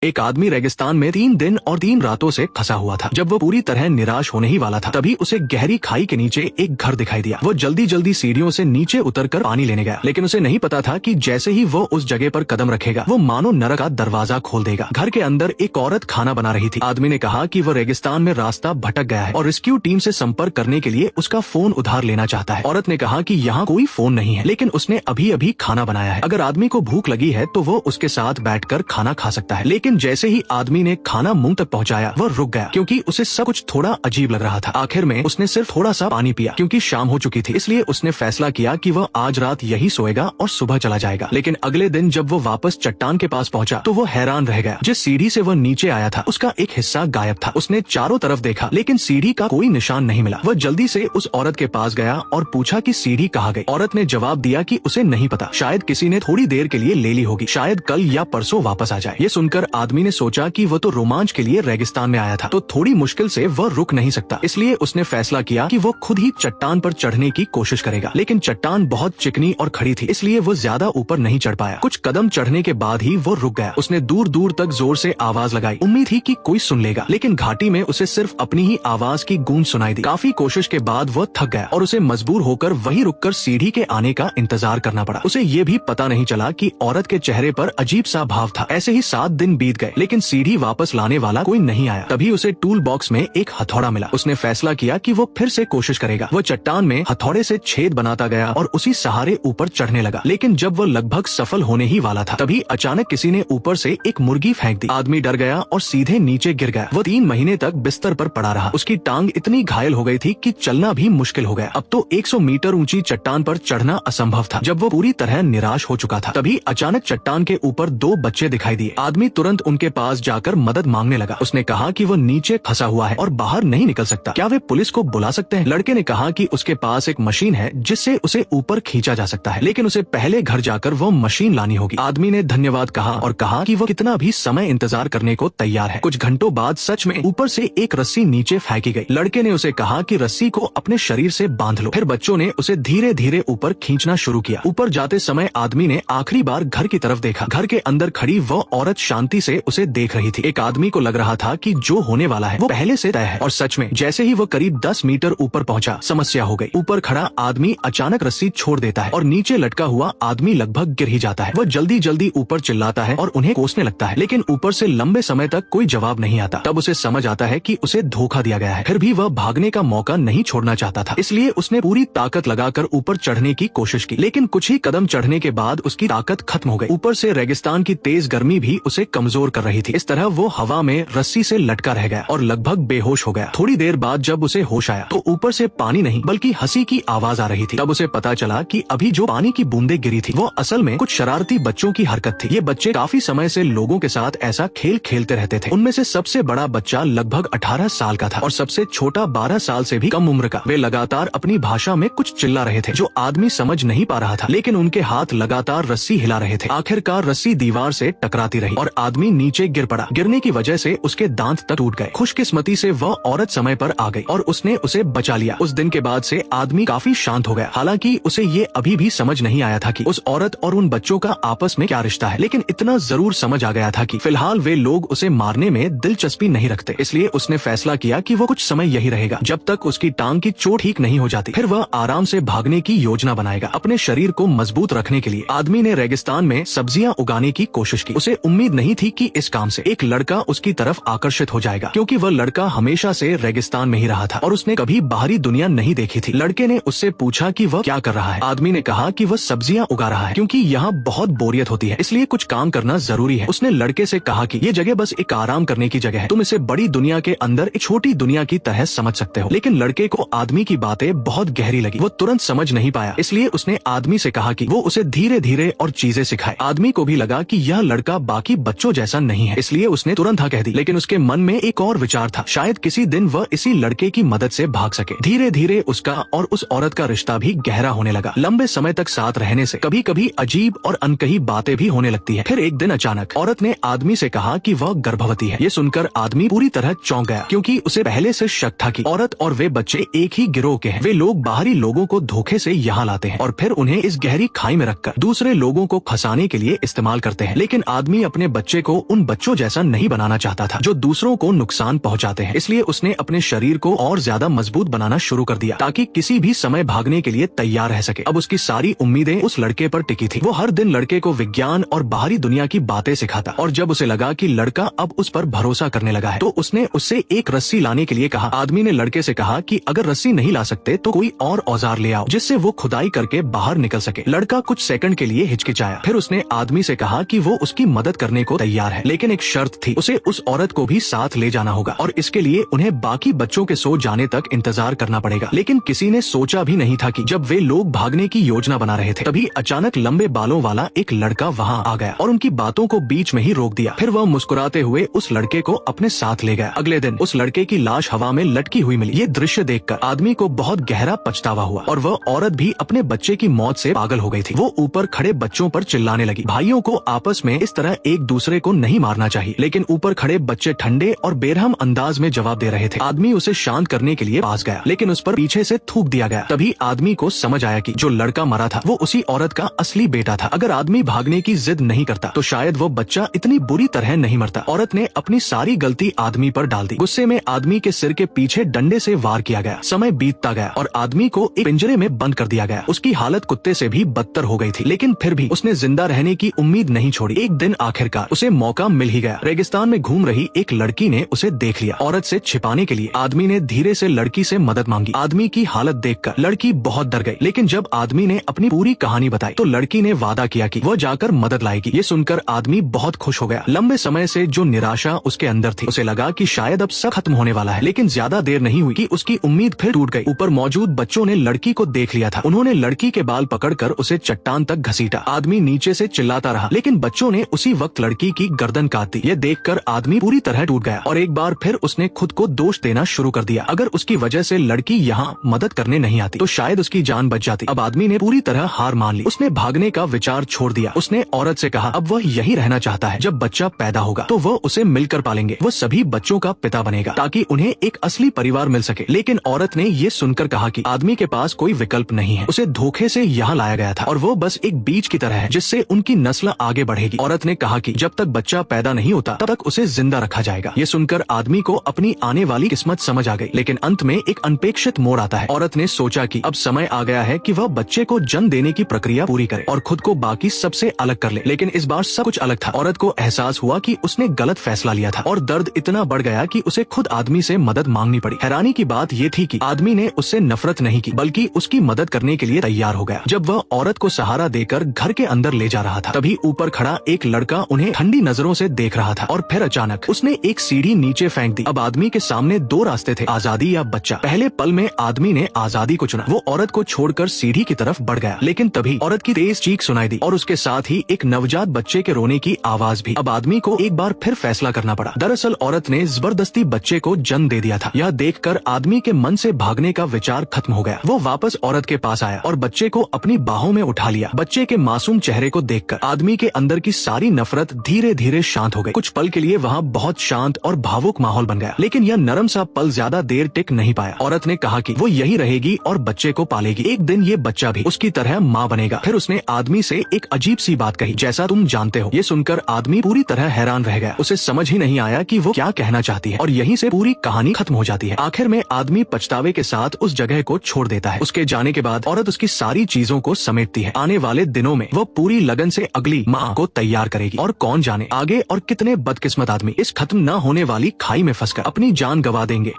एक आदमी रेगिस्तान में 3 दिन और 3 रातों से फंसा हुआ था। जब वो पूरी तरह निराश होने ही वाला था, तभी उसे गहरी खाई के नीचे एक घर दिखाई दिया। वो जल्दी जल्दी सीढ़ियों से नीचे उतरकर पानी लेने गया, लेकिन उसे नहीं पता था कि जैसे ही वो उस जगह पर कदम रखेगा, वो मानो नरक का दरवाजा खोल देगा। घर के अंदर एक औरत खाना बना रही थी। आदमी ने कहा कि वो रेगिस्तान में रास्ता भटक गया है और रेस्क्यू टीम से संपर्क करने के लिए उसका फोन उधार लेना चाहता है। औरत ने कहा कि यहाँ कोई फोन नहीं है, लेकिन उसने अभी अभी खाना बनाया है। अगर आदमी को भूख लगी है तो वो उसके साथ बैठकर खाना खा सकता है। लेकिन जैसे ही आदमी ने खाना मुंह तक पहुंचाया, वो रुक गया क्योंकि उसे सब कुछ थोड़ा अजीब लग रहा था। आखिर में उसने सिर्फ थोड़ा सा पानी पिया क्योंकि शाम हो चुकी थी। इसलिए उसने फैसला किया कि वह आज रात यही सोएगा और सुबह चला जाएगा। लेकिन अगले दिन जब वो वापस चट्टान के पास पहुंचा तो वो हैरान रह गया। जिस सीढ़ी से वह नीचे आया था उसका एक हिस्सा गायब था। उसने चारों तरफ देखा, लेकिन सीढ़ी का कोई निशान नहीं मिला। वह जल्दी से उस औरत के पास गया और पूछा कि सीढ़ी कहाँ गई। औरत ने जवाब दिया कि उसे नहीं पता, शायद किसी ने थोड़ी देर के लिए ले ली होगी, शायद कल या परसों वापस आ जाए। ये सुनकर आदमी ने सोचा कि वह तो रोमांच के लिए रेगिस्तान में आया था, तो थोड़ी मुश्किल से वह रुक नहीं सकता। इसलिए उसने फैसला किया कि वो खुद ही चट्टान पर चढ़ने की कोशिश करेगा। लेकिन चट्टान बहुत चिकनी और खड़ी थी, इसलिए वो ज्यादा ऊपर नहीं चढ़ पाया। कुछ कदम चढ़ने के बाद ही वो रुक गया। उसने दूर दूर तक जोर से आवाज लगाई, उम्मीद थी कि कोई सुन लेगा, लेकिन घाटी में उसे सिर्फ अपनी ही आवाज की गूंज सुनाई दी। काफी कोशिश के बाद वह थक गया और उसे मजबूर होकर वहीं रुककर सीढ़ी के आने का इंतजार करना पड़ा। उसे ये भी पता नहीं चला कि औरत के चेहरे पर अजीब सा भाव था। ऐसे ही 7 दिन बीत गए, लेकिन सीढ़ी वापस लाने वाला कोई नहीं आया। तभी उसे टूल बॉक्स में एक हथौड़ा मिला। उसने फैसला किया कि वो फिर से कोशिश करेगा। वो चट्टान में हथौड़े से छेद बनाता गया और उसी सहारे ऊपर चढ़ने लगा। लेकिन जब वो लगभग सफल होने ही वाला था, तभी अचानक किसी ने ऊपर से एक मुर्गी फेंक दी। आदमी डर गया और सीधे नीचे गिर गया। वो 3 महीने तक बिस्तर पर पड़ा रहा। उसकी टांग इतनी घायल हो गई थी कि चलना भी मुश्किल हो गया। अब तो 100 मीटर ऊंची चट्टान पर चढ़ना असंभव था। जब वो पूरी तरह निराश हो चुका था, तभी अचानक चट्टान के ऊपर 2 बच्चे दिखाई दिए। आदमी तुरंत उनके पास जाकर मदद मांगने लगा। उसने कहा कि वो नीचे फंसा हुआ है और बाहर नहीं निकल सकता। क्या वे पुलिस को बुला सकते हैं? लड़के ने कहा कि उसके पास एक मशीन है जिससे उसे ऊपर खींचा जा सकता है, लेकिन उसे पहले घर जाकर वो मशीन लानी होगी। आदमी ने धन्यवाद कहा और कहा कि वो कितना भी समय इंतजार करने को तैयार है। कुछ घंटों बाद सच में ऊपर से एक रस्सी नीचे फेंकी गई। लड़के ने उसे कहा कि रस्सी को अपने शरीर से बांध लो। फिर बच्चों ने उसे धीरे धीरे ऊपर खींचना शुरू किया। ऊपर जाते समय आदमी ने आखिरी बार घर की तरफ देखा। घर के अंदर खड़ी वो औरत शांति से उसे देख रही थी। एक आदमी को लग रहा था कि जो होने वाला है वो पहले से तय है। और सच में जैसे ही वो करीब 10 मीटर ऊपर पहुंचा, समस्या हो गई। ऊपर खड़ा आदमी अचानक रस्सी छोड़ देता है और नीचे लटका हुआ आदमी लगभग गिर ही जाता है। वो जल्दी जल्दी ऊपर चिल्लाता है और उन्हें कोसने लगता है, लेकिन ऊपर से लंबे समय तक कोई जवाब नहीं आता। तब उसे समझ आता है कि उसे धोखा दिया गया है। फिर भी वह भागने का मौका नहीं छोड़ना चाहता था, इसलिए उसने पूरी ताकत लगाकर ऊपर चढ़ने की कोशिश की। लेकिन कुछ ही कदम चढ़ने के बाद उसकी ताकत खत्म हो गई। ऊपर से रेगिस्तान की तेज गर्मी भी उसे कमजोर कर रही थी। इस तरह वो हवा में रस्सी से लटका रह गया और लगभग बेहोश हो गया। थोड़ी देर बाद जब उसे होश आया तो ऊपर से पानी नहीं बल्कि हंसी की आवाज आ रही थी। तब उसे पता चला कि अभी जो पानी की बूंदें गिरी थी वो असल में कुछ शरारती बच्चों की हरकत थी। ये बच्चे काफी समय से लोगों के साथ ऐसा खेल खेलते रहते थे। उनमें से सबसे बड़ा बच्चा लगभग 18 साल का था और सबसे छोटा 12 साल से भी कम उम्र का। वे लगातार अपनी भाषा में कुछ चिल्ला रहे थे जो आदमी समझ नहीं पा रहा था, लेकिन उनके हाथ लगातार रस्सी हिला रहे थे। आखिरकार रस्सी दीवार से टकराती रही और आदमी नीचे गिर पड़ा। गिरने की वजह से उसके दांत तक टूट गए। खुशकिस्मती से वह औरत समय पर आ गई और उसने उसे बचा लिया। उस दिन के बाद से आदमी काफी शांत हो गया। हालांकि उसे ये अभी भी समझ नहीं आया था कि उस औरत और उन बच्चों का आपस में क्या रिश्ता है, लेकिन इतना जरूर समझ आ गया था कि फिलहाल वे लोग उसे मारने में दिलचस्पी नहीं रखते। इसलिए उसने फैसला किया कि वो कुछ समय यही रहेगा जब तक उसकी टांग की चोट ठीक नहीं हो जाती। फिर वह आराम से भागने की योजना बनाएगा। अपने शरीर को मजबूत रखने के लिए आदमी ने रेगिस्तान में सब्जियां उगाने की कोशिश की। उसे उम्मीद नहीं थी कि इस काम से एक लड़का उसकी तरफ आकर्षित हो जाएगा, क्योंकि वह लड़का हमेशा से रेगिस्तान में ही रहा था और उसने कभी बाहरी दुनिया नहीं देखी थी। लड़के ने उससे पूछा कि वह क्या कर रहा है। आदमी ने कहा कि वह सब्जियां उगा रहा है क्योंकि यहाँ बहुत बोरियत होती है, इसलिए कुछ काम करना जरूरी है। उसने लड़के से कहा कि ये जगह बस एक आराम करने की जगह है, तुम इसे बड़ी दुनिया के अंदर एक छोटी दुनिया की तरह समझ सकते हो। लेकिन लड़के को आदमी की बातें बहुत गहरी लगी। वो तुरंत समझ नहीं पाया, इसलिए उसने आदमी से कहा कि वो उसे धीरे धीरे और चीजें सिखाए। आदमी को भी लगा कि यह लड़का बाकी बच्चों जैसा नहीं है, इसलिए उसने तुरंत हाँ कह दी। लेकिन उसके मन में एक और विचार था, शायद किसी दिन वह इसी लड़के की मदद से भाग सके। धीरे धीरे उसका और उस औरत का रिश्ता भी गहरा होने लगा। लंबे समय तक साथ रहने से कभी कभी अजीब और अनकही बातें भी होने लगती है। फिर एक दिन अचानक औरत ने आदमी से कहा कि वह गर्भवती है। ये सुनकर आदमी पूरी तरह चौंक गया, क्योंकि उसे पहले से शक था कि औरत और वे बच्चे एक ही गिरोह के हैं। वे लोग बाहरी लोगों को धोखे से यहाँ लाते हैं और फिर उन्हें इस गहरी खाई में रखकर दूसरे लोगों को फंसाने के लिए इस्तेमाल करते हैं। लेकिन आदमी अपने बच्चे को उन बच्चों जैसा नहीं बनाना चाहता था जो दूसरों को नुकसान पहुंचाते हैं। इसलिए उसने अपने शरीर को और ज्यादा मजबूत बनाना शुरू कर दिया ताकि किसी भी समय भागने के लिए तैयार रह सके। अब उसकी सारी उम्मीदें उस लड़के पर टिकी थी। वो हर दिन लड़के को विज्ञान और बाहरी दुनिया की बातें सिखाता और जब उसे लगा कि लड़का अब उस पर भरोसा करने लगा है तो उसने उससे एक रस्सी लाने के लिए कहा। आदमी ने लड़के से कहा कि अगर रस्सी नहीं ला सकते तो कोई और औजार ले आओ जिससे वो खुदाई करके बाहर निकल सके। लड़का कुछ सेकंड के लिए हिचकिचाया, फिर उसने आदमी से कहा कि वो उसकी मदद करने को तैयार है, लेकिन एक शर्त थी, उसे उस औरत को भी साथ ले जाना होगा और इसके लिए उन्हें बाकी बच्चों के सो जाने तक इंतजार करना पड़ेगा। लेकिन किसी ने सोचा भी नहीं था कि जब वे लोग भागने की योजना बना रहे थे तभी अचानक लंबे बालों वाला एक लड़का वहाँ आ गया और उनकी बातों को बीच में ही रोक दिया। फिर वह मुस्कुराते हुए उस लड़के को अपने साथ ले गया। अगले दिन उस लड़के की लाश हवा में लटकी हुई मिली। ये दृश्य देखकर आदमी को बहुत गहरा पछतावा हुआ और वह औरत भी अपने बच्चे की मौत से पागल हो गई थी। वो ऊपर खड़े बच्चों पर चिल्लाने लगी, भाइयों को आपस में इस तरह एक दूसरे को नहीं मारना चाहिए। लेकिन ऊपर खड़े बच्चे ठंडे और बेरहम अंदाज में जवाब दे रहे थे। आदमी उसे शांत करने के लिए पास गया लेकिन उस पर पीछे से थूक दिया गया। तभी आदमी को समझ आया कि जो लड़का मरा था वो उसी औरत का असली बेटा था। अगर आदमी भागने की जिद नहीं करता तो शायद वो बच्चा इतनी बुरी तरह नहीं मरता। औरत ने अपनी सारी गलती आदमी पर डाल दी। गुस्से में आदमी के सिर के पीछे डंडे से वार किया गया। समय बीतता गया और आदमी को एक पिंजरे में बंद कर दिया गया। उसकी हालत कुत्ते से भी बदतर हो गई थी, लेकिन फिर भी उसने जिंदा रहने की उम्मीद नहीं छोड़ी। एक दिन आखिरकार उसे मौका मिल ही गया। रेगिस्तान में घूम रही एक लड़की ने उसे देख लिया। औरत से छिपाने के लिए आदमी ने धीरे से लड़की से मदद मांगी। आदमी की हालत देखकर लड़की बहुत डर गई, लेकिन जब आदमी ने अपनी पूरी कहानी बताई तो लड़की ने वादा किया कि वह जाकर मदद लाएगी। ये सुनकर आदमी बहुत खुश हो गया। लंबे समय से जो निराशा उसके अंदर थी उसे लगा कि शायद अब सब खत्म होने वाला है, लेकिन ज्यादा देर नहीं हुई कि उसकी उम्मीद फिर टूट गई। ऊपर मौजूद बच्चों ने लड़की को देख लिया था। उन्होंने लड़की के बाल पकड़कर उसे चट्टान तक घसीटा। आदमी नीचे से चिल्लाता रहा, लेकिन बच्चों ने उसी वक्त लड़की की गर्दन काट दी। ये देखकर आदमी पूरी तरह टूट गया और एक बार फिर उसने खुद को दोष देना शुरू कर दिया। अगर उसकी वजह से लड़की यहाँ मदद करने नहीं आती तो शायद उसकी जान बच जाती। अब आदमी ने पूरी तरह हार मान ली। उसने भागने का विचार छोड़ दिया। उसने औरत से कहा अब वह यही रहना चाहता है। जब बच्चा पैदा होगा तो वह उसे मिलकर पालेंगे। वो सभी बच्चों का पिता बनेगा ताकि उन्हें एक असली परिवार मिल सके। लेकिन औरत ने ये सुनकर कहा कि आदमी के पास कोई विकल्प नहीं है। उसे धोखे से यहाँ लाया गया था और वो बस एक बीज की तरह है जिससे उनकी नस्ल आगे बढ़ेगी। औरत ने कहा कि जब तक बच्चा पैदा नहीं होता तब तक उसे जिंदा रखा जाएगा। ये सुनकर आदमी को अपनी आने वाली किस्मत समझ आ गई, लेकिन अंत में एक अनपेक्षित मोड़ आता है। औरत ने सोचा कि अब समय आ गया है कि वह बच्चे को जन्म देने की प्रक्रिया पूरी करे और खुद को बाकी सबसे अलग कर ले। लेकिन इस बार सब कुछ अलग था। औरत को एहसास हुआ कि उसने गलत फैसला लिया था और दर्द इतना बढ़ गया कि उसे खुद आदमी से मदद मांगनी पड़ी। हैरानी की बात ये थी कि आदमी ने उससे नफरत नहीं की बल्कि उसकी मदद करने के लिए तैयार हो गया। जब वह औरत को सहारा देकर घर के अंदर ले जा रहा था तभी ऊपर खड़ा एक लड़का उन्हें ठंडी नजरों से देख रहा था और फिर अचानक उसने एक सीढ़ी नीचे फेंक दी। अब आदमी के सामने दो रास्ते थे, आजादी या बच्चा। पहले पल में आदमी ने आजादी को चुना। वो औरत को छोड़कर सीढ़ी की तरफ बढ़ गया, लेकिन तभी औरत की तेज चीख सुनाई दी और उसके साथ ही एक नवजात बच्चे के रोने की आवाज भी। अब आदमी को एक बार फिर फैसला करना पड़ा। दरअसल औरत ने जबरदस्ती बच्चे को जन्म दे दिया था। यह देखकर आदमी के मन से भागने का विचार खत्म हो गया। वो वापस औरत के पास आया और बच्चे को अपनी बाहों में उठा लिया। बच्चे के मासूम चेहरे को देखकर आदमी के अंदर की सारी नफरत धीरे धीरे शांत हो गई। कुछ पल के लिए वहाँ बहुत शांत और भावुक माहौल बन गया, लेकिन यह नरम सा पल ज्यादा देर टिक नहीं पाया। औरत ने कहा कि वो यही रहेगी और बच्चे को पालेगी। एक दिन ये बच्चा भी उसकी तरह माँ बनेगा। फिर उसने आदमी से एक अजीब सी बात कही, जैसा तुम जानते हो। ये सुनकर आदमी पूरी तरह हैरान रह गया। उसे समझ ही नहीं आया कि वो क्या कहना चाहती है और यहीं से पूरी कहानी खत्म हो जाती है। आखिर में आदमी पछतावे के साथ उस जगह को छोड़ देता है। उसके जाने के बाद औरत उसकी सारी चीजों को समेटती है। आने वाले दिनों में वो पूरी लगन से अगली माँ को तैयार करेगी और कौन जाने आगे और कितने बदकिस्मत आदमी इस खत्म न होने वाली खाई में फंसकर अपनी जान गंवा देंगे।